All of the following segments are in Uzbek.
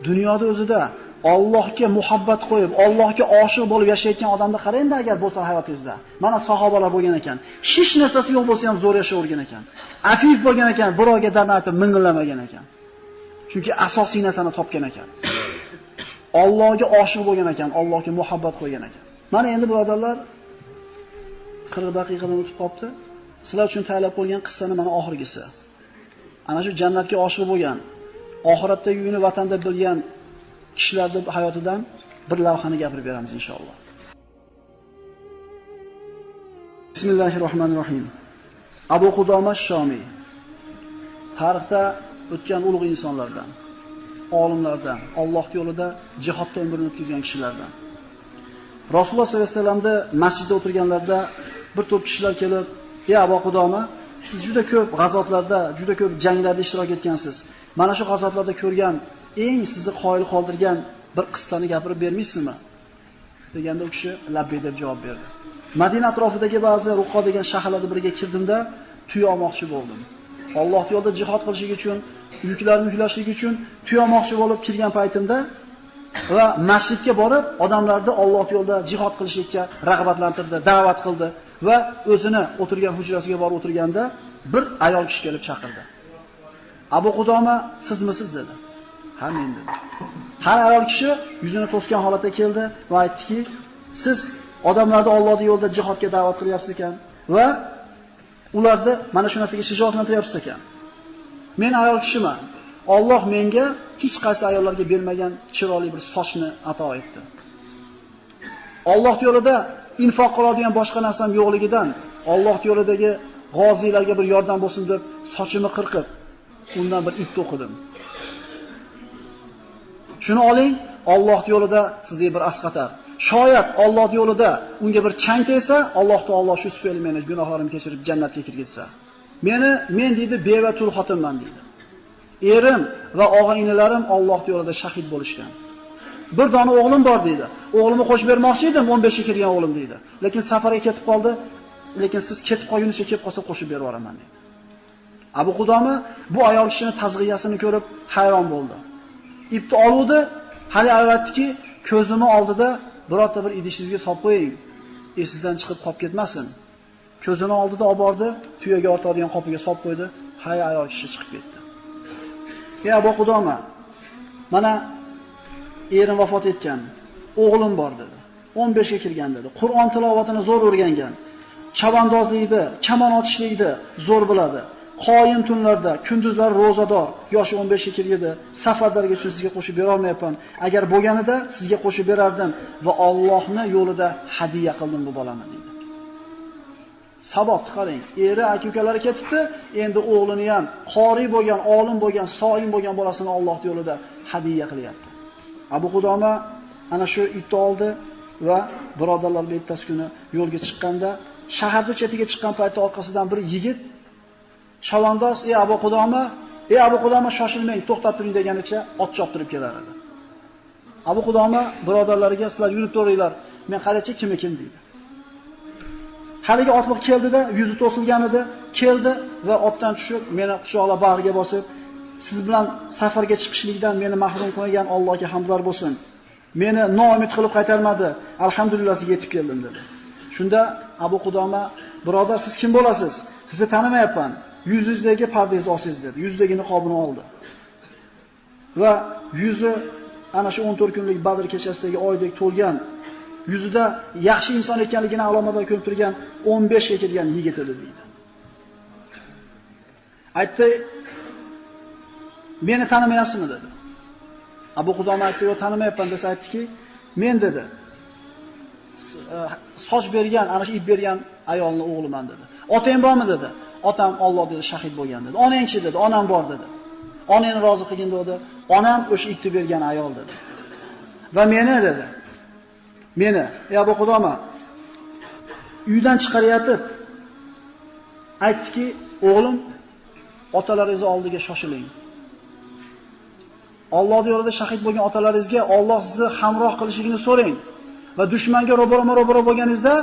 Dunyoda o'zida Allohga muhabbat qo'yib, Allohga oshiq bo'lib yashayotgan odamni qarang-da agar bo'lsa hayotingizda. Mana sahobalar bo'lgan ekan. Hech narsasi yo'q bo'lsa ham zo'r yashayvergan ekan. Afif bo'lgan ekan, birovga dard aytib ming'illamagan ekan. Chunki asosiy narsani topgan ekan. Allohga oshiq bo'lgan ekan, Allohga muhabbat qo'ygan ekan. Mana endi birodarlar 40 daqiqadan o'tib qopti. Sizlar uchun tayyorlab qo'ygan qissani mana oxirgisi. Ana shu jannatga oshiq bo'lgan, oxiratda uyini vatanda bilgan kishilarning hayotidan bir lavhani gapirib beramiz inshaalloh. Bismillahirrohmanirrohim. Abu Qudoma Shomiy tarixda o'tgan ulug' insonlardan, olimlardan, Alloh yo'lida jihodda umrini o'tkazgan kishilardan. Rasululloh sollallohu alayhi vasallamda masjidda o'tirganlarda bir to'p kishilar kelib, "Ey Abu Qudoma, siz juda ko'p g'azotlarda, juda ko'p janglarda ishtirok etgansiz. Mana shu g'azotlarda ko'rgan eng sizni qoyil qoldirgan bir qissani gapirib bermaysizmi?" deganda u kishi labbay deb javob berdi. Madina atrofidagi ba'zi Ruqo degan shaharlarga biriga kirdimda, tuya olmoqchi bo'ldim. Alloh yo'lida jihad qilishlik uchun, yuklarni yuklashlik uchun tuya olmoqchi bo'lib kirgan paytimda va masjidga borib, odamlarni Alloh yo'lida jihad qilishlikka rag'batlantirdi, da'vat qildi va o'zini o'tirgan hujrasiga borib o'tirganda bir ayol kishi kelib chaqirdi. "Abu Qudoma, sizmisiz?" dedi. "Ha, men" dedi. Har ayol kishi yuzini to'sgan holatda keldi va aytdiki, "Siz odamlarni Allohning yo'lida jihodga da'vat qilyapsiz ekan va ularni mana shu narsaga shijoatlantiryapsiz ekan. Men ayol kishiman. Alloh menga hech qaysi ayollarga bermagan chiroyli bir sochni ato etdi. Alloh yo'lida infoq qiladigan boshqa narsam yo'qligidan Alloh yo'lidagi g'oziylarga bir yordam bo'lsin deb sochimni qirqib, undan bir ip to'qidim. Shuni oling, Alloh yo'lida sizga bir asqatar. Shoyat Alloh yo'lida unga bir chang tegsa, Alloh taolo shu tufayli meni gunohlarimni kechirib jannatga kirgizsa. Men deydi beva tul xotinman deydi. Erim va og'a-inilarim Alloh yo'lida shahid bo'lishgan. Bir dona o'g'lim bor deydi. O'g'limni qo'shib bermoqchi edim, 15 ga kirgan o'g'lim deydi. Lekin safarga ketib qoldi. Lekin siz ketib qolgunicha kelib qolsa qo'shib berib yuboraman deydi. Abu Qudoma bu ayol kishining tazg'iyasini ko'rib hayron bo'ldi. Ipni oluvdi, hali aytdiki, ko'zimni oldida birorta bir idishingizga solib qo'ying, esingizdan chiqib qolib ketmasin. Ko'zini oldida olib bordi, tuyaga ortadigan qopiga solib qo'ydi, hay ayol kishi chiqib ketdi. "Ey Abu Qudoma, mana erim vafot etgan, o'g'lim bor" dedi. 15 ga kirgan dedi. Qur'on tilovatini zo'r o'rgangan. Chavandozlikda, kamon otishlikda zo'r biladi. Qoyim tunlarda, kunduzlar ro'zador, yoshi 15 ga kirganda safarlarga uchun sizga qo'shib bera olmayapman. Agar bo'lganida sizga qo'shib berardim va Allohning yo'lida hadiya qildim bu bolani dedi. Sabot qarang, eri aka-ukalari ketibdi, endi o'g'lini ham qori bo'lgan, olim bo'lgan, so'im bo'lgan bolasini Alloh yo'lida hadiya qilyapti. Abu Qudoma ana shu ipni oldi va birodarlar bilan ertasi kuni yo'lga chiqqanda, shaharda chetiga chiqqan paytda orqasidan bir yigit chavandoz, "Ey Abu Qudoma, shoshilmang, to'xtab turing" deganicha ot choptirib kelar edi. Abu Qudoma birodarlariga, "Sizlar yurib turinglar, men qarachi kim deydi. Haligi otliq keldida, yuzi to'silgan edi, keldi va otdan tushib, meni quchoqlab bag'riga bosib, "Siz bilan safarga chiqishlikdan meni mahrum qilgan Allohga hamdlar bo'lsin. Meni noumid qilib qaytarmadi. Alhamdulillah sizga yetib keldim" dedi. Shunda Abu Qudoma, "Birodar, siz kim bo'lasiz? Sizni tanimayapman. Yuzingizdagi pardangizni olsangiz" dedi. Yuzidagi niqobini oldi. Va yuzi ana shu 14 kunlik Badr kechasidagi oydek to'lgan, yuzida yaxshi inson ekanligini alomatlar ko'rib turgan 15 ga kelgan yigit edi deydi. Aytdi, "Meni tanimayapsizmi?" dedi. Abu Qudoma aytdi, "Yo'q, tanimayapman" desa aytdiki, "Men" dedi, "soch bergan, ana shu ip bergan ayolning o'g'liman" dedi. "Otang bormi?" dedi. "Otam Alloh dedi shahid bo'lgan" dedi. "Onang-chi?" dedi. "Onam bor" dedi. "Onangni rozi qilgin" dedi. "Onam o'sha ipni bergan ayol" dedi. "Va meni" dedi. "Meni, ey Abu Qudoma, uydan chiqarayotib aytdiki, o'g'lim, otalaringiz oldiga shoshiling. Alloh yo'lida shahid bo'lgan otalaringizga Alloh sizni hamroh qilishligini so'rang va dushmanga ro'baro bo'lganingizda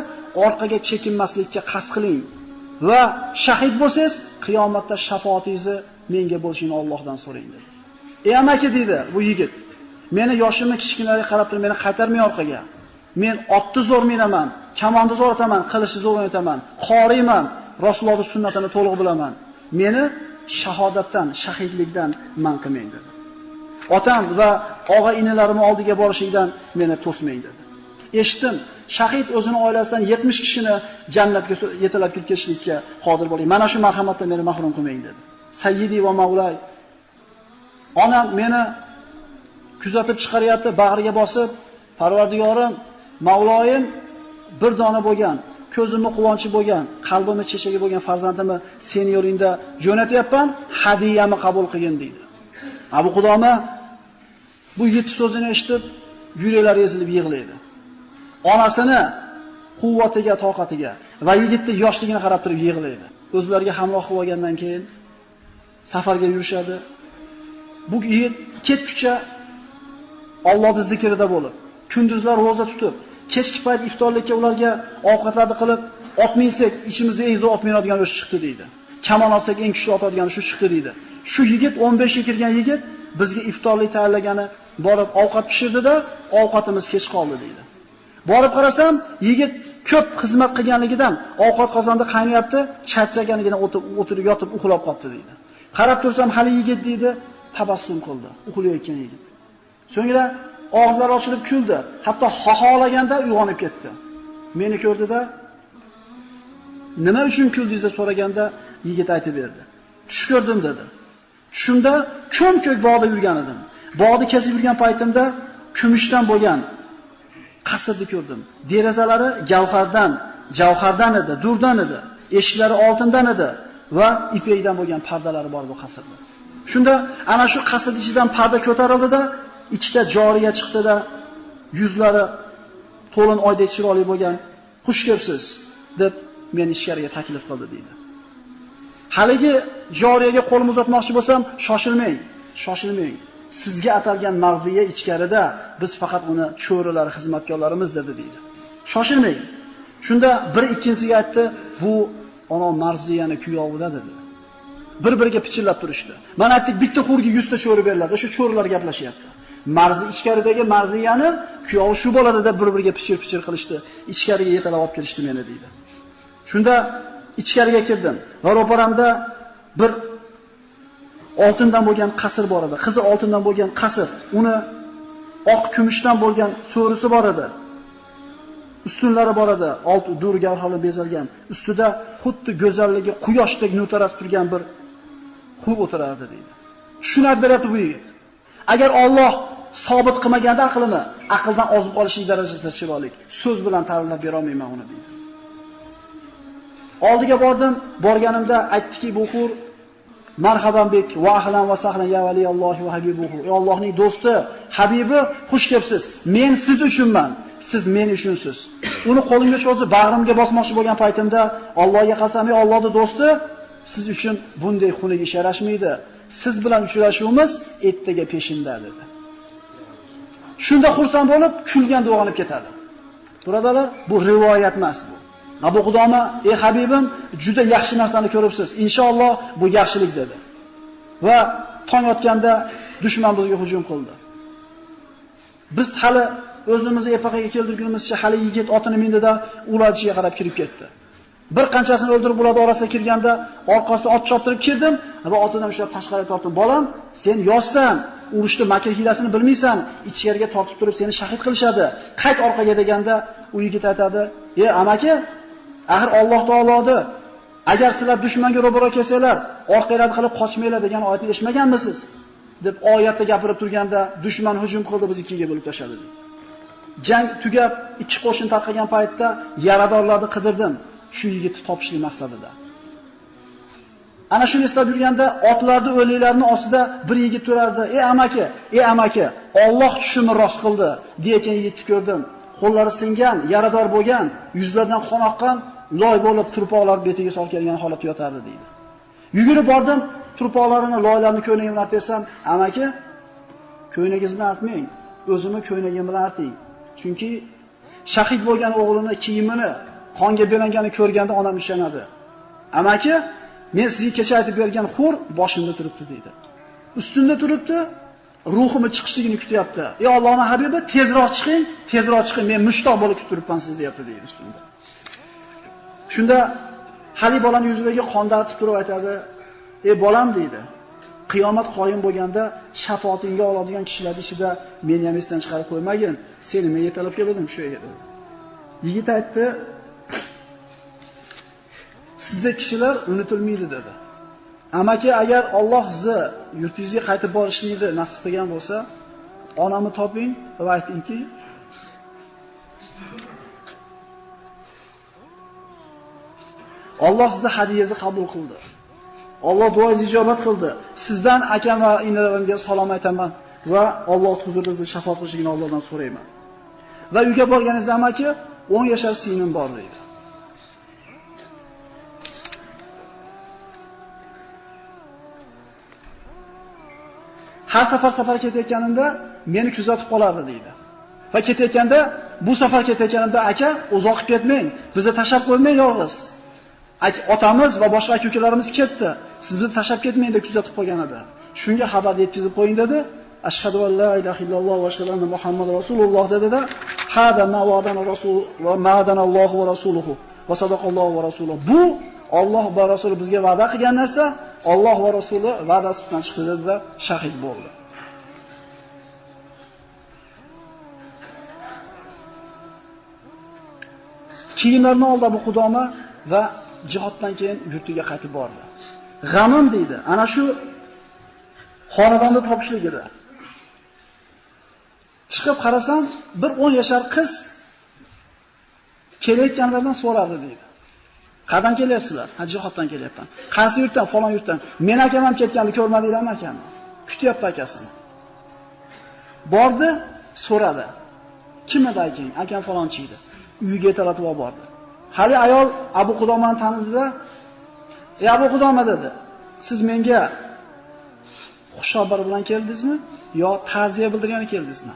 orqaga chekinmaslikka qasd qiling va shahid bo'lsangiz, qiyomatda shafaatingizni menga bo'lishini Allohdan so'rang" dedi. "Ey amaki" dedi bu yigit. Meni yoshimni kichkinalarga qarab turib, meni qaytarmay orqaga. Men otni zo'r minaman, kamonni zo'r otaman, qilichni zo'r o'ynataman, qoriyman, Rasulullohning sunnatini to'liq bilaman. Meni shahodatdan, shahidlikdan man qilmang dedi. Otam va og'a-inilarim oldiga borishingdan meni to'smang dedi. Eshitdim, shahid o'zini oilasidan 70 kishini jannatga yetalab kirib ketishlikka qodir bo'ling. Mana shu marhamatdan meni mahrum qilmang dedi. Sayyidi va Mavlay. Onam meni kuzatib chiqaryapti, bag'riga bosib, Parvardigorim, Mavloyim bir dona bo'lgan, ko'zimni quvonchi bo'lgan, qalbimni chechagi bo'lgan farzandimni seni yo'lingda jo'natyapman, hadiyamni qabul qilgin deydi. Abu Qudoma bu 7 so'zini eshitib, yuraklari ezilib yig'laydi. Onasini quvvatiga, toqatiga va yigitning yoshligini qarab turib yig'laydi. O'zlariga hamroh qilib olgandan keyin safarga yurishadi. Bu yigit ketguncha Allohning zikrida bo'lib, kunduzlar roza tutib, kechki payt iftorlikka ularga ovqatlarni qilib, otmaysak, ichimizda eng zo'r otmaydigan o'sha chiqdi deydi. Kamon otsak eng kuchli otadigan shu chiqdi deydi. Shu yigit 15 ga kirgan yigit bizga iftorlik tayyorlagani borib ovqat pishirdi-da, ovqatimiz kech qoldi deydi. Borib qarasam, yigit ko'p xizmat qilganligidan ovqat qozonda qaynayapti, charchaganligidan o'tirib yotib uxlab qolibdi deydi. Qarab tursam, hali yigit deydi, tabassum qildi, uxlayotgan yigit. So'ngra og'izlari ochilib kuldi, hatto xoholaganda uyg'onib ketdi. Meni ko'rdi-da, nima uchun kuldingiz deb so'raganda yigit aytib berdi. Tush ko'rdim dedi. Tushimda ko'm-ko'k bog'da yurgan edim. Bog'ni kesib yurgan paytimda kumushdan bo'lgan qasrni ko'rdim. Derazalari javhardan edi, durdan edi. Eshiklari oltindan edi va ipakdan bo'lgan pardalari bor bu qasrda. Shunda ana shu qasr ichidan parda ko'tarildi-da, ikkita joriya chiqdi-da, yuzlari to'lin oydek chiroyli bo'lgan, "Xush kelibsiz" deb meni ichkariga taklif qildi deydi. Haligi joriyaga qo'lim uzatmoqchi bo'lsam, shoshilmang. Sizga atalgan mavziya ichkarida, biz faqat uni cho'rilar, xizmatkorlarimiz dedi deydi. Shoshilmang. Shunda bir ikkinchisiga aytdi, "Bu ona Marziyani kuyovida" dedi. Bir-biriga pichirlab turishdi. Mana aytdik, bitta xurga 100 ta cho'ri beriladi. O'sha cho'rilar gaplashyapti. Marzi ichkaridagi Marziyani kuyovi shu bo'ladi deb bir-biriga pichir qilishdi. Ichkariga yetalab olib kelishdi meni deydi. Shunda ichkariga kirdim va ro'paramda bir oltindan bo'lgan qasr bor edi. Qizi oltindan bo'lgan qasr, uni oq kumushdan bo'lgan so'risi bor edi. Ustunlari bor edi, olti dur gavharli bezalgan. Ustida xuddi go'zalligi quyoshdek nutarab turgan bir xur o'tirardi deydi. Shuni beryapti bu yigit. Agar Alloh sobit qilmaganda aqlini, aqldan ozib qolishlik darajasida chiroyli, so'z bilan ta'riflab bera olmayman uni deydi. Oldiga bordim, borganimda aytdiki, bu xur marhaban bek va ahlan va sahlan ya valiyallohi va habibuhu. Ey Allohning do'sti, habibi, xush kelibsiz. Men siz uchunman, siz men uchunsiz. Uni qo'limga cho'zib bag'rimga bosmoqchi bo'lgan paytimda Allohga qasam, ey Allohning do'sti, siz uchun bunday xunuk ish yarashmaydi. Siz bilan uchrashuvimiz ertaga peshinda dedi. Shunda xursand bo'lib, kulgan uyg'onib ketadi. Birodarlar, bu rivoyat emas bu. Abu Qudoma, ey habibim, juda yaxshi narsani ko'ribsiz. Inshaalloh bu yaxshilik dedi. Va tong otganda dushman bizga hujum qildi. Biz hali o'zimizni epaqaga keltirgunimizcha hali yigit otini mindida ular ichiga qarab kirib ketdi. Bir qanchasini o'ldirib ular orasiga kirganda orqasidan ot choptirib kirdim va otidan ushlab tashqariga tortdim. Bolam, sen yoshsan, urushda makr hilasini bilmaysan, ichkariga tortib turib seni shahid qilishadi. Qayt orqaga deganda u yigit aytadi: "Ey amaki, axir Alloh taolodi, agar sizlar dushmanga ro'baro kelsanglar, orqalarni qilib qochmanglar degan oyatni eshitmaganmisiz?" deb oyatda gapirib turganda dushman hujum qildi, biz ikkiga bo'lib tashladi. Jang tugab, ikki qo'shin tarqagan paytda yaradorlarni qidirdim, shu yigitni topishlik maqsadida. Ana shuni eslab yurganda otlarni o'liklarini ostida bir yigit turardi. Ey amaki, Alloh tushimni rost qildi" degan yigitni ko'rdim. Qo'llari singan, yarador bo'lgan, yuzlaridan qon oqqan, loy bo'lib turpoqlar betiga solib kelgan holatda yotardi deydi. Yugurib bordim, turpoqlarini, loylarni ko'ynagim bilan artsam, "Amaki, ko'ynagingiz bilan artmang, o'zimni ko'ynagim bilan arting. Chunki shahid bo'lgan o'g'lini kiyimini qonga belanganini ko'rganda onam ishonadi. Amaki, men sizga kecha aytib bergan xur boshimda turibdi" deydi. Ustunda turibdi, ruhimni chiqishligini kutyapti. Ey Allohning habibi, tezroq chiqing, men mushtoq bo'lib kutib turibman sizni deyapti deydi shunda. Shunda Hali bolaning yuzidagi qonni artib turib aytadi: "Ey bolam" deydi. Qiyomat qoyim bo'lganda shafoatingga oladigan kishilar ichida meni ham esdan chiqarib qo'ymagin. Seni men yetalab keldim shu yerga. Yigit aytdi: "Sizda kishilar unutilmaydi" dedi. Amaki, agar Alloh sizni yurtingizga qaytib borishni nasib qilgan bo'lsa, onamni toping va aytingki, Alloh sizni hadiyangizni qabul qildi. Alloh duoingizni ijobat qildi. Sizdan akam va inalarimga salom aytaman va Alloh huzurida shafoat qilishini Allohdan so'rayman. Va uyga borganingizda amaki 10 yashar singlim bor deydi. Har safar ketayotganimda meni kuzatib qolardi deydi. Va ketayotganda, bu safar ketayotganimda aka, uzoq ketmang, bizni tashab qo'ymang yolg'iz. Otamiz va boshqa aka-ukalarimiz ketdi. Siz bizni tashab ketmang deb kuzatib qo'ygan edi. Shunga xabar yetkazib qo'ying dedi. Ashhadu an la ilaha illalloh va ashhadu anna Muhammad rasululloh dedi-da, hada ma'adana rasul va ma'adana Alloh va rasuluhu va sadaqallohu va rasuluhu. Bu Alloh va rasuli bizga va'da qilgan narsa, Alloh va rasuli va'dasidan chiqdi dedi-da, shahid bo'ldi. Kiyimlarni oldi bu Qudoma va jihoddan keyin yurtiga qaytib bordi. G'amim deydi, ana shu xonadonni topishligida. Chiqib qarasam, bir 10 yashar qiz kelayotganlardan so'radi deydi. Qayerdan kelyapsizlar? Ha, jihoddan kelyapman. Qaysi yurtdan? Falon yurtdan. Men akam ham ketganini ko'rmadinglarmi akam? Kutyapti akasini. Bordi, so'radi. Kim edi akang? Akam falonchi edi. Uyiga yetalab bordi. Hali ayol Abu Qudomani tanidida, "Ey Abu Qudoma" dedi. "Siz menga xushxabar bilan keldingizmi yo ta'ziya bildirgani keldingizmi?"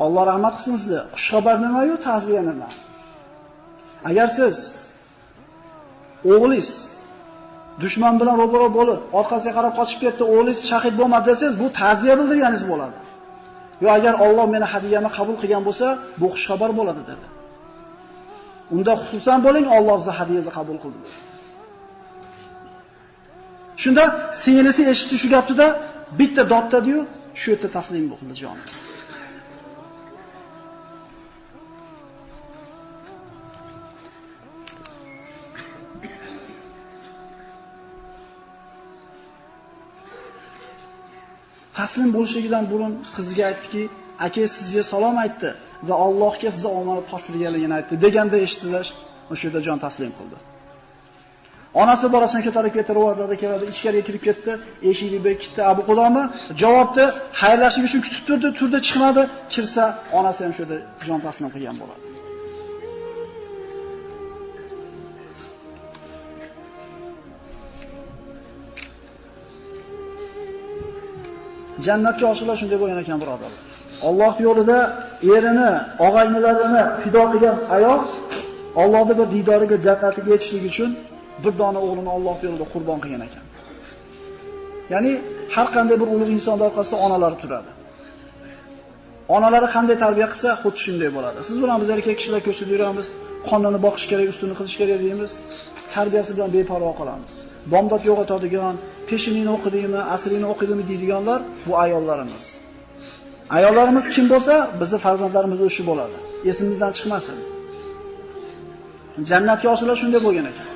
Alloh rahmat qilsin sizni. Xushxabar nima-yu, ta'ziya nima? Agar siz o'g'lingiz dushman bilan ro'baro bo'lib, orqasiga qarab qochib ketdi, o'g'lingiz shahid bo'lmadi desangiz, bu ta'ziya bildirganingiz bo'ladi. Yo agar Alloh meni hadiyamni qabul qilgan bo'lsa, bu xushxabar bo'ladi dedi. Unda xususan bo'ling, Alloh sizni hadiyangizni qabul qildi. Shunda singlisi eshitdi shu gapni-da, bitta dodtadi-yu, shu yerda taslim bo'ldi joni. Taslim bo'lishidan burun qizga aytdiki, "Aka sizga salom aytdi va Allohga sizni omonat topshirganligini aytdi" deganda eshitdilar, o'sha yerda jon taslim qildi. Onasi bolasini ko'tarib ketdi, rivoyatlarda keladi, ichkariga kirib ketdi, eshikni bekitdi. Abu Qudoma javobni xayrlashish uchun kutib turdi, chiqmadi. Kirsa, onasi ham shu yerda jon taslim qilgan bo'ladi. Jannatga oshiqlar shunday bo'lgan ekan, birodarlar. Alloh yo'lida erini, og'aynilarini fido qilgan ayol Allohning bir didoriga, jannatiga yetishlik uchun bir dona o'g'lini Alloh yo'lida qurbon qilgan ekan. Ya'ni har qanday bir ulug' inson orqasida onalari turadi. Onalari qanday tarbiya qilsa, xuddi shunday bo'ladi. Siz bilan biz erkak kishilar ko'chada yuramiz, qonunni boqish kerak, ustini qilish kerak deymiz, tarbiyasi bilan beparvo qolamiz. Bomdod yo'qotadigan, peshinini o'qidimi, asrini o'qidimi deydiganlar bu ayollarimiz. Ayollarimiz kim bo'lsa, bizning farzandlarimiz o'sha bo'ladi. Esimizdan chiqmasin. Jannatga oshiqlar shunday bo'lgan ekan.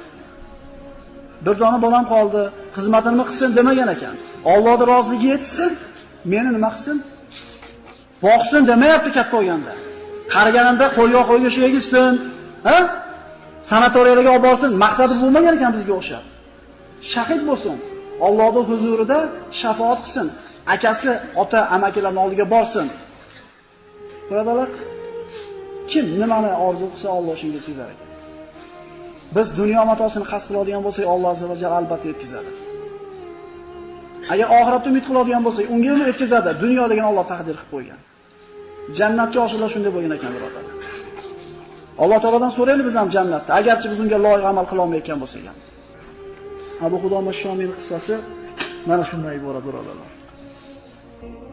Bir dona bolam qoldi, xizmatini qilsin demagan ekan. Allohning roziligi yetsin, meni nima qilsin? Boqsin demayapti katta bo'lganda. Qariganimda qo'yga shu yegizsin, ha? Sanatoriyalarga olib borsin, maqsadi bo'lmagan ekan bizga o'xshab. Shahid bo'lsin, Allohning huzurida shafaat qilsin, akasi, ota, amakilarning oldiga borsin. Birodarlar, kim nimani orzu qilsa Alloh shunga yetkazar ekan. Biz dunyo matosini qasd qiladigan bo'lsak, Alloh azza va jalla albatta yetkazadi. Agar oxiratni umid qiladigan bo'lsak, unga ham yetkazadi. Dunyo degan Alloh taqdir qilib qo'ygan. Jannatga oshiqlar shunday bo'lgan ekan, birodarlar. Alloh taolodan so'raylik biz ham jannatda, agarchi biz unga loyiq amal qila olmayotgan bo'lsak ham. Abu Qudoma Shomiy qissasi mana shunday iborat, birodarlar. Thank you.